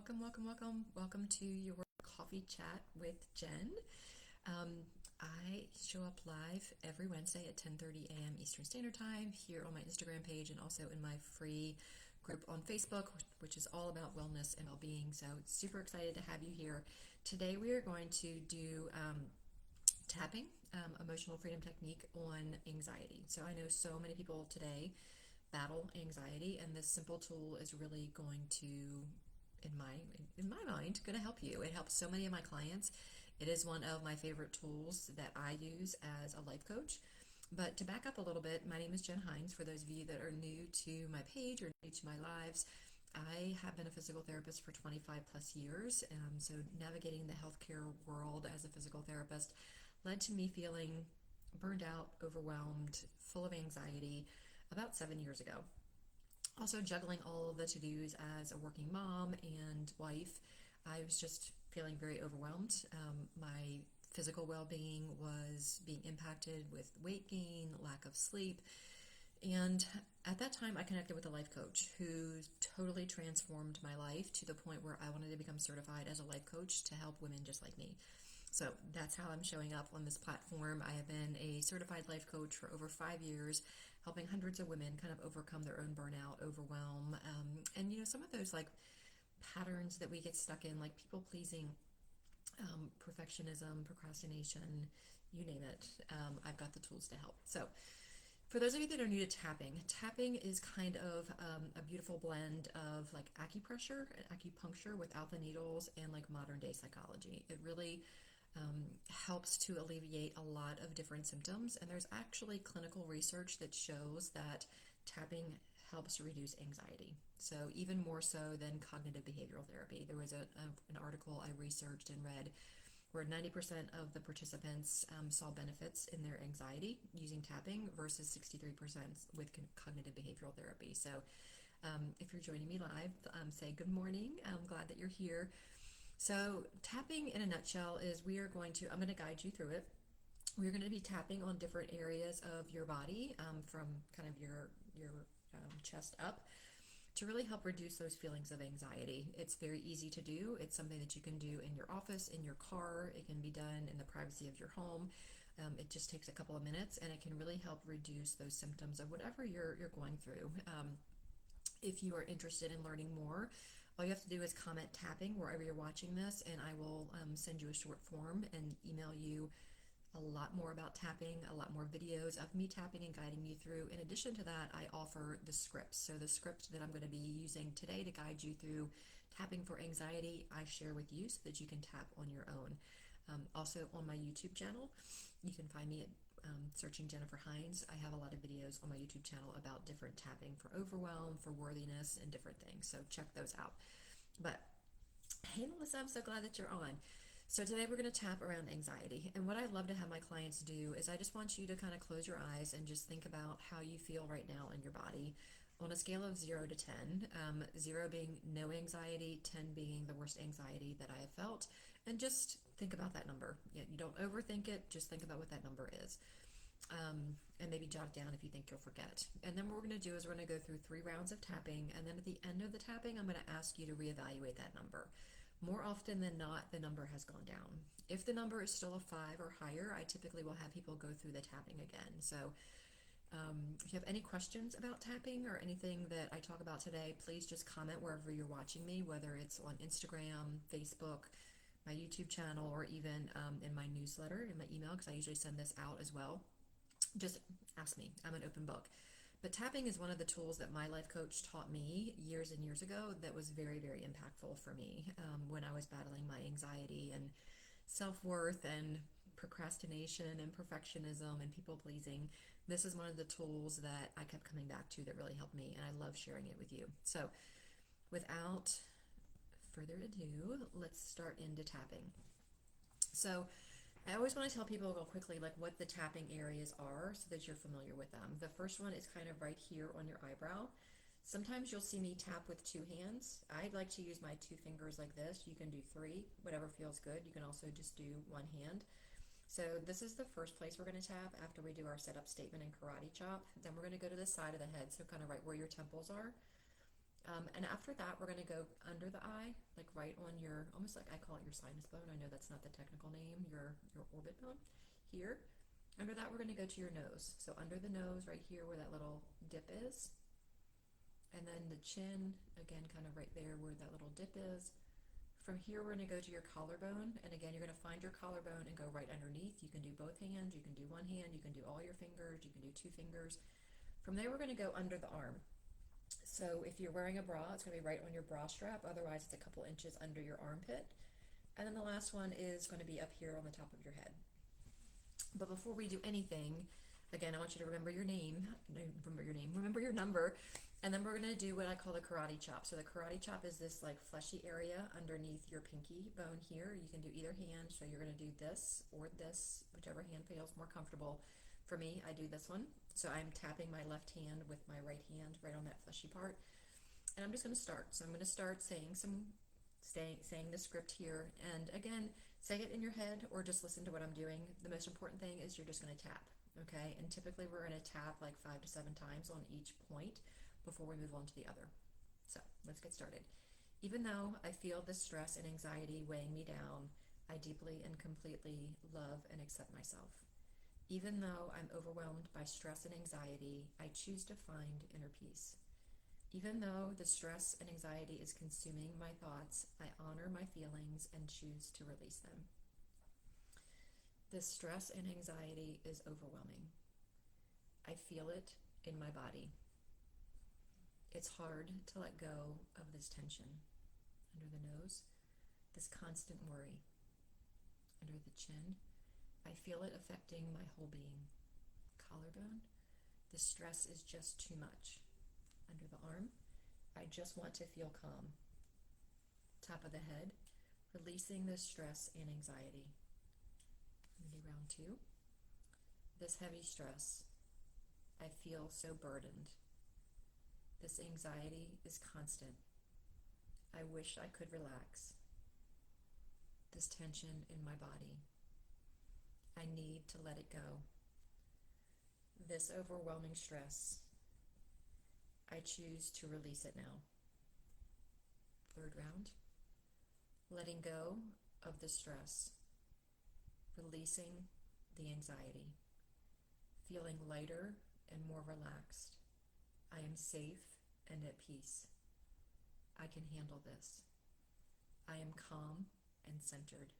Welcome to your coffee chat with Jen. I show up live every Wednesday at 10:30 a.m. Eastern Standard Time here on my Instagram page and also in my free group on Facebook, which is all about wellness and well-being. So super excited to have you here. Today we are going to do tapping, emotional freedom technique on anxiety. So I know so many people today battle anxiety, and this simple tool is really going to, in my mind, going to help you. It helps so many of my clients. It is one of my favorite tools that I use as a life coach. But to back up a little bit, my name is Jenn Hines. For those of you that are new to my page or new to my lives, I have been a physical therapist for 25 plus years. So navigating the healthcare world as a physical therapist led to me feeling burned out, overwhelmed, full of anxiety about 7 years ago. Also juggling all of the to-dos as a working mom and wife, I was just feeling very overwhelmed. My physical well-being was being impacted with weight gain, lack of sleep, and at that time I connected with a life coach who totally transformed my life to the point where I wanted to become certified as a life coach to help women just like me. So that's how I'm showing up on this platform. I have been a certified life coach for over 5 years, helping hundreds of women kind of overcome their own burnout, overwhelm, and some of those like patterns that we get stuck in, like people pleasing, perfectionism, procrastination, you name it. I've got the tools to help. So for those of you that are new to tapping is kind of a beautiful blend of like acupressure and acupuncture without the needles and like modern day psychology. It really helps to alleviate a lot of different symptoms, and there's actually clinical research that shows that tapping helps reduce anxiety. So even more so than cognitive behavioral therapy. There was an article I researched and read where 90% of the participants saw benefits in their anxiety using tapping versus 63% with cognitive behavioral therapy. So if you're joining me live, say good morning. I'm glad that you're here. So tapping in a nutshell is I'm going to guide you through it. We're going to be tapping on different areas of your body, from kind of your chest up, to really help reduce those feelings of anxiety. It's very easy to do. It's something that you can do in your office, in your car. It can be done in the privacy of your home. It just takes a couple of minutes, and it can really help reduce those symptoms of whatever you're going through. If you are interested in learning more, all you have to do is comment tapping wherever you're watching this, and I will send you a short form and email you a lot more about tapping, a lot more videos of me tapping and guiding you through. In addition to that, I offer the scripts. So the script that I'm going to be using today to guide you through tapping for anxiety, I share with you so that you can tap on your own. Also on my YouTube channel, you can find me at searching Jennifer Hines. I have a lot of videos on my YouTube channel about different tapping for overwhelm, for worthiness, and different things. So check those out. But hey, Melissa, I'm so glad that you're on. So today we're going to tap around anxiety. And what I love to have my clients do is I just want you to kind of close your eyes and just think about how you feel right now in your body on a scale of 0 to 10. 0 being no anxiety, 10 being the worst anxiety that I have felt. And just think about that number. You don't overthink it, just think about what that number is. And maybe jot it down if you think you'll forget. And then what we're going to do is we're going to go through 3 rounds of tapping, and then at the end of the tapping, I'm going to ask you to reevaluate that number. More often than not, the number has gone down. If the number is still a 5 or higher, I typically will have people go through the tapping again. So if you have any questions about tapping or anything that I talk about today, please just comment wherever you're watching me, whether it's on Instagram, Facebook, my YouTube channel, or even in my newsletter, in my email, because I usually send this out as well. Just ask me. I'm an open book. But tapping is one of the tools that my life coach taught me years and years ago that was very, very impactful for me when I was battling my anxiety and self-worth and procrastination and perfectionism and people pleasing. This is one of the tools that I kept coming back to that really helped me, and I love sharing it with you. So without further ado, let's start into tapping. So I always want to tell people real quickly like what the tapping areas are so that you're familiar with them. The first one is kind of right here on your eyebrow. Sometimes you'll see me tap with 2 hands. I like to use my 2 fingers like this. You can do 3, whatever feels good. You can also just do 1 hand. So this is the first place we're going to tap after we do our setup statement and karate chop. Then we're going to go to the side of the head, so kind of right where your temples are. And after that, we're going to go under the eye, like right on your, almost like I call it your sinus bone. I know that's not the technical name, your orbit bone here. Under that, we're going to go to your nose. So under the nose, right here where that little dip is. And then the chin, again, kind of right there where that little dip is. From here, we're going to go to your collarbone. And again, you're going to find your collarbone and go right underneath. You can do both hands. You can do one hand. You can do all your fingers. You can do 2 fingers. From there, we're going to go under the arm. So if you're wearing a bra, it's going to be right on your bra strap. Otherwise, it's a couple inches under your armpit. And then the last one is going to be up here on the top of your head. But before we do anything, again, I want you to remember your name, remember your number, and then we're going to do what I call the karate chop. So the karate chop is this like fleshy area underneath your pinky bone here. You can do either hand. So you're going to do this or this, whichever hand feels more comfortable. For me, I do this one. So I'm tapping my left hand with my right hand right on that fleshy part. And I'm just going to start. So I'm going to start saying the script here. And again, say it in your head or just listen to what I'm doing. The most important thing is you're just going to tap, okay? And typically we're going to tap like 5 to 7 times on each point before we move on to the other. So let's get started. Even though I feel the stress and anxiety weighing me down, I deeply and completely love and accept myself. Even though I'm overwhelmed by stress and anxiety, I choose to find inner peace. Even though the stress and anxiety is consuming my thoughts, I honor my feelings and choose to release them. This stress and anxiety is overwhelming. I feel it in my body. It's hard to let go of this tension under the nose, this constant worry under the chin. I feel it affecting my whole being. Collarbone, the stress is just too much. Under the arm, I just want to feel calm. Top of the head, releasing the stress and anxiety. Maybe round 2. This heavy stress, I feel so burdened. This anxiety is constant. I wish I could relax. This tension in my body, I need to let it go. This overwhelming stress, I choose to release it now. 3rd round, letting go of the stress, releasing the anxiety, feeling lighter and more relaxed. I am safe and at peace. I can handle this. I am calm and centered.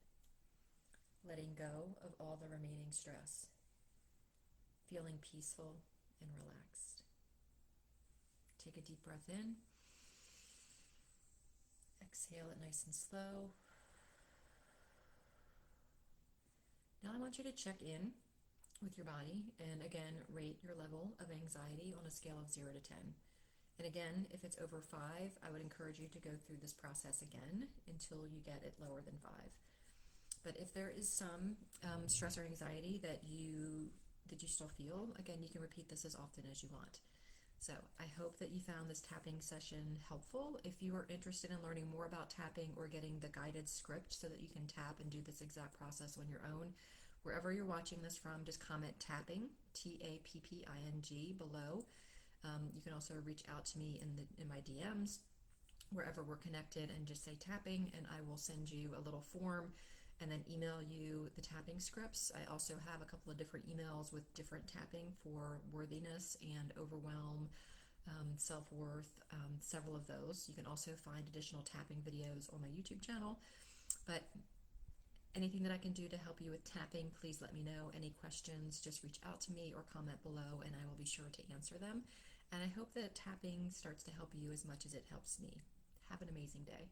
Letting go of all the remaining stress, feeling peaceful and relaxed. Take a deep breath in. Exhale it nice and slow. Now I want you to check in with your body and again, rate your level of anxiety on a scale of 0 to 10. And again, if it's over 5, I would encourage you to go through this process again until you get it lower than 5. But if there is some stress or anxiety that you still feel, again, you can repeat this as often as you want. So I hope that you found this tapping session helpful. If you are interested in learning more about tapping or getting the guided script so that you can tap and do this exact process on your own, wherever you're watching this from, just comment tapping, TAPPING below. You can also reach out to me in my DMs, wherever we're connected, and just say tapping, and I will send you a little form and then email you the tapping scripts. I also have a couple of different emails with different tapping for worthiness and overwhelm, self-worth, several of those. You can also find additional tapping videos on my YouTube channel. But anything that I can do to help you with tapping, please let me know. Any questions, just reach out to me or comment below and I will be sure to answer them. And I hope that tapping starts to help you as much as it helps me. Have an amazing day.